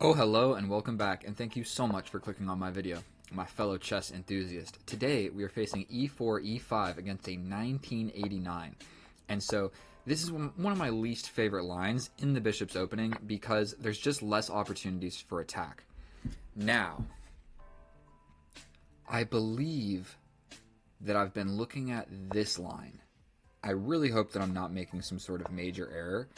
Oh, hello and welcome back, and thank you so much for clicking on my video, my fellow chess enthusiast. Today we are facing e4, e5 against a 1989, and so this is one of my least favorite lines in the bishop's opening because there's just less opportunities for attack. Now, I believe that I've been looking at this line. I really hope that I'm not making some sort of major error.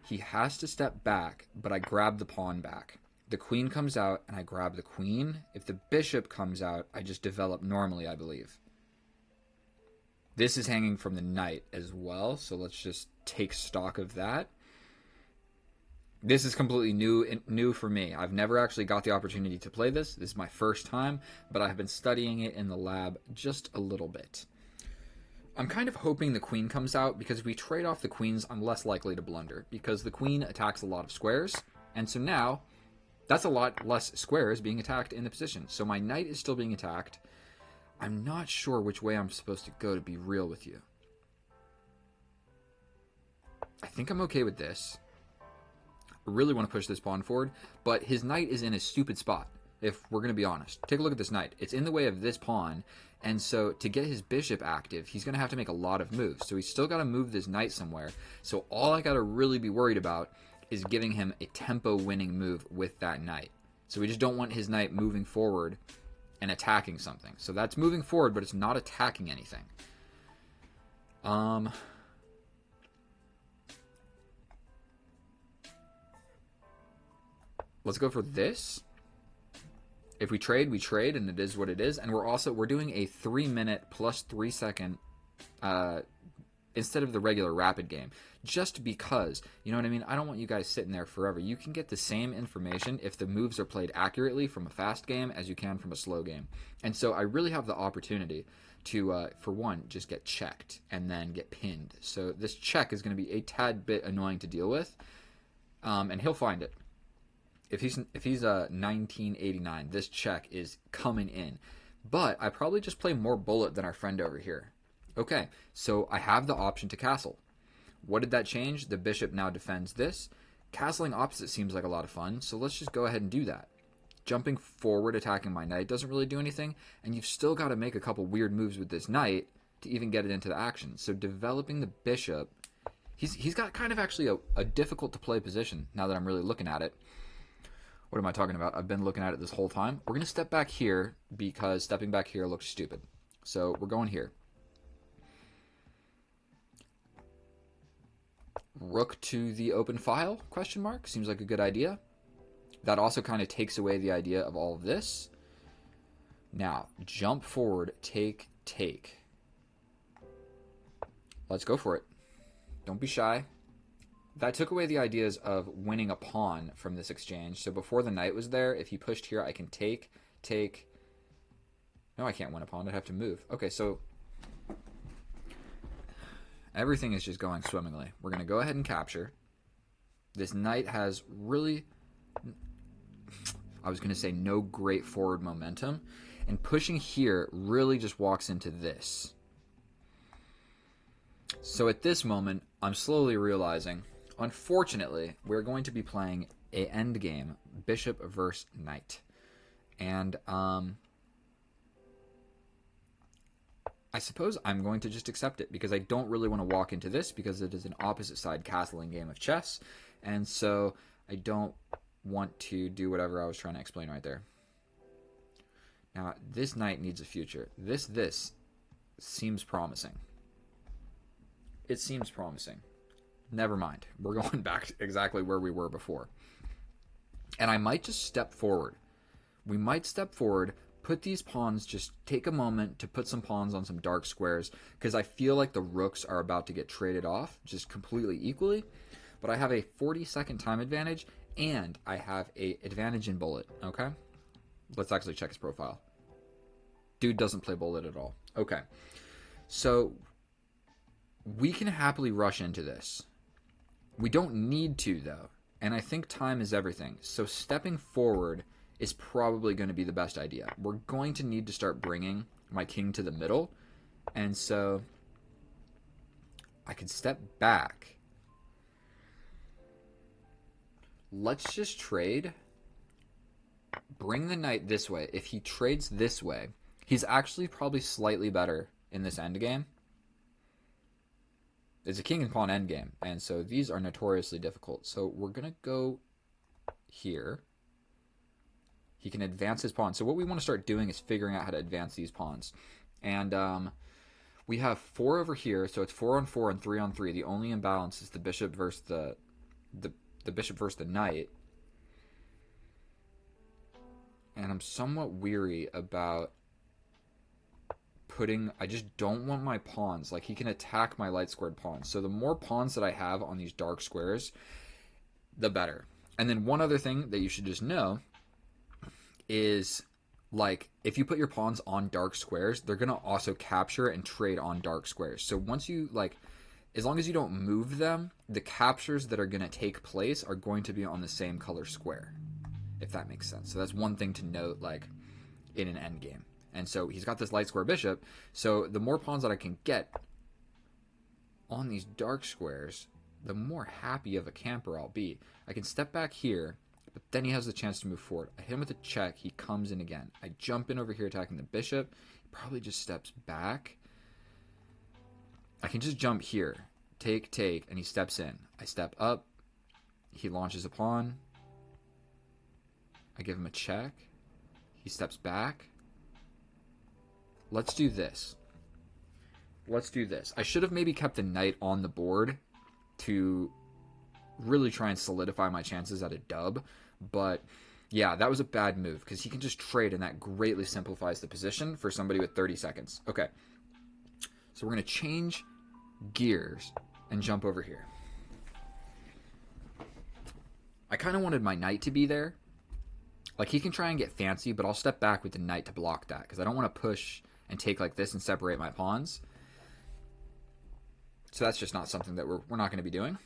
He has to step back, but I grab the pawn back. The queen comes out, and I grab the queen. If the bishop comes out, I just develop normally, I believe. This is hanging from the knight as well, so let's just take stock of that. This is completely new for me. I've never actually got the opportunity to play this. This is my first time, but I've been studying it in the lab just a little bit. I'm kind of hoping the queen comes out, because if we trade off the queens, I'm less likely to blunder, because the queen attacks a lot of squares, and so now that's a lot less squares being attacked in the position. So my knight is still being attacked. I'm not sure which way I'm supposed to go, to be real with you. I think I'm okay with this. I really want to push this pawn forward, but his knight is in a stupid spot, if we're going to be honest. Take a look at this knight. It's in the way of this pawn, and so to get his bishop active, he's going to have to make a lot of moves. So he's still got to move this knight somewhere. So all I got to really be worried about is giving him a tempo-winning move with that knight. So we just don't want his knight moving forward and attacking something. So that's moving forward, but it's not attacking anything. Let's go for this. If we trade, we trade, and it is what it is. And we're doing a 3-minute plus 3-second instead of the regular rapid game, just because, you know what I mean? I don't want you guys sitting there forever. You can get the same information if the moves are played accurately from a fast game as you can from a slow game. And so I really have the opportunity to, for one, just get checked and then get pinned. So this check is going to be a tad bit annoying to deal with, and he'll find it. If he's 1989, this check is coming in. But I probably just play more bullet than our friend over here. Okay, so I have the option to castle. What did that change? The bishop now defends this. Castling opposite seems like a lot of fun, so let's just go ahead and do that. Jumping forward, attacking my knight doesn't really do anything, and you've still got to make a couple weird moves with this knight to even get it into the action. So developing the bishop, he's got kind of actually a difficult to play position now that I'm really looking at it. What am I talking about? I've been looking at it this whole time. We're going to step back here because stepping back here looks stupid. So we're going here. Rook to the open file, question mark, seems like a good idea. That also kind of takes away the idea of all of this. Now, jump forward, take. Let's go for it. Don't be shy. That took away the ideas of winning a pawn from this exchange. So before the knight was there, if he pushed here, I can take. No, I can't win a pawn. I'd have to move. Okay, so everything is just going swimmingly. We're going to go ahead and capture. This knight has really, I was going to say no great forward momentum. And pushing here really just walks into this. So at this moment, I'm slowly realizing, unfortunately, we're going to be playing a endgame, bishop versus knight. And I suppose I'm going to just accept it because I don't really want to walk into this because it is an opposite side castling game of chess. And so I don't want to do whatever I was trying to explain right there. Now, this knight needs a future. This seems promising. It seems promising. Never mind. We're going back to exactly where we were before. And I might just step forward. We might step forward, put these pawns, just take a moment to put some pawns on some dark squares, because I feel like the rooks are about to get traded off just completely equally. But I have a 40-second time advantage, and I have an advantage in bullet, okay? Let's actually check his profile. Dude doesn't play bullet at all. Okay. So we can happily rush into this. We don't need to, though, and I think time is everything. So stepping forward is probably going to be the best idea. We're going to need to start bringing my king to the middle, and so I could step back. Let's just trade, bring the knight this way. If he trades this way, he's actually probably slightly better in this endgame. It's a king and pawn endgame, and so these are notoriously difficult. So we're going to go here. He can advance his pawn. So what we want to start doing is figuring out how to advance these pawns. And we have 4 over here, so it's 4 on 4 and 3 on 3. The only imbalance is the bishop versus the bishop versus the knight. And I'm somewhat weary about putting... I just don't want my pawns. Like, he can attack my light squared pawns. So the more pawns that I have on these dark squares, the better. And then one other thing that you should just know is, like, if you put your pawns on dark squares, they're going to also capture and trade on dark squares. So once you, like, as long as you don't move them, the captures that are going to take place are going to be on the same color square, if that makes sense. So that's one thing to note, like, in an endgame. And so he's got this light square bishop, so the more pawns that I can get on these dark squares, the more happy of a camper I'll be. I can step back here, but then he has the chance to move forward. I hit him with a check. He comes in again. I jump in over here attacking the bishop. He probably just steps back. I can just jump here. Take, and he steps in. I step up. He launches a pawn. I give him a check. He steps back. Let's do this. Let's do this. I should have maybe kept the knight on the board to really try and solidify my chances at a dub. But yeah, that was a bad move because he can just trade, and that greatly simplifies the position for somebody with 30 seconds. Okay, so we're going to change gears and jump over here. I kind of wanted my knight to be there. Like, he can try and get fancy, but I'll step back with the knight to block that because I don't want to push and take like this and separate my pawns. So that's just not something that we're not going to be doing.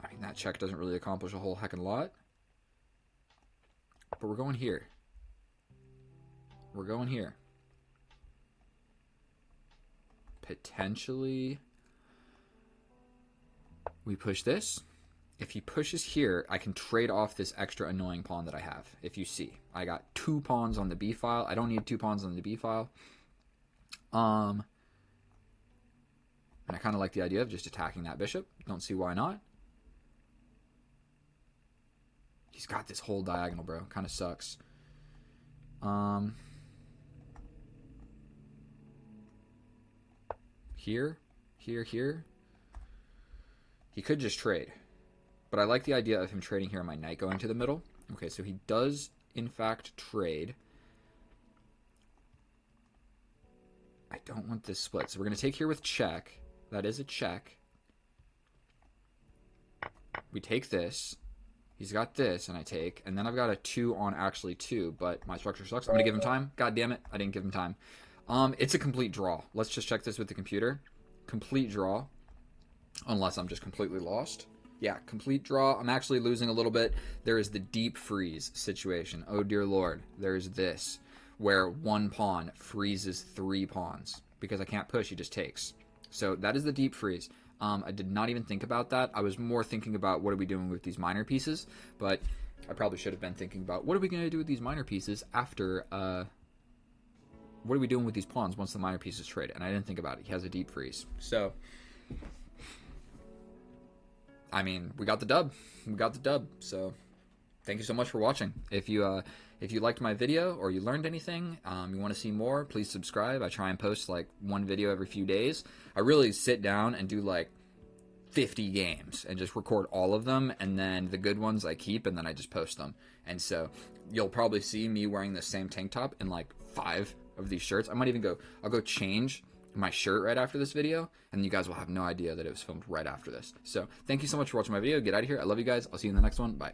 I mean, that check doesn't really accomplish a whole heckin' lot. But we're going here. We're going here. Potentially, we push this. If he pushes here, I can trade off this extra annoying pawn that I have. If you see, I got 2 pawns on the B file. I don't need 2 pawns on the B file. And I kind of like the idea of just attacking that bishop. Don't see why not. He's got this whole diagonal, bro. Kind of sucks. Here. He could just trade. But I like the idea of him trading here and my knight going to the middle. Okay, so he does, in fact, trade. I don't want this split. So we're going to take here with check. That is a check. We take this. He's got this, and I take. And then I've got a 2 on actually 2, but my structure sucks. I'm going to give him time. God damn it. I didn't give him time. It's a complete draw. Let's just check this with the computer. Complete draw. Unless I'm just completely lost. Yeah, complete draw. I'm actually losing a little bit. There is the deep freeze situation. Oh, dear Lord. There's this, where 1 pawn freezes 3 pawns. Because I can't push, he just takes. So that is the deep freeze. I did not even think about that. I was more thinking about what are we doing with these minor pieces. But I probably should have been thinking about what are we going to do with these minor pieces after... what are we doing with these pawns once the minor pieces trade? And I didn't think about it. He has a deep freeze. So... I mean, we got the dub. We got the dub. So, thank you so much for watching. If you liked my video or you learned anything, you want to see more, please subscribe. I try and post like 1 video every few days. I really sit down and do like 50 games and just record all of them, and then the good ones I keep, and then I just post them. And so, you'll probably see me wearing the same tank top in like 5 of these shirts. I might even I'll go change my shirt right after this video, and you guys will have no idea that it was filmed right after this. So thank you so much for watching my video. Get out of here. I love you guys. I'll see you in the next one. Bye.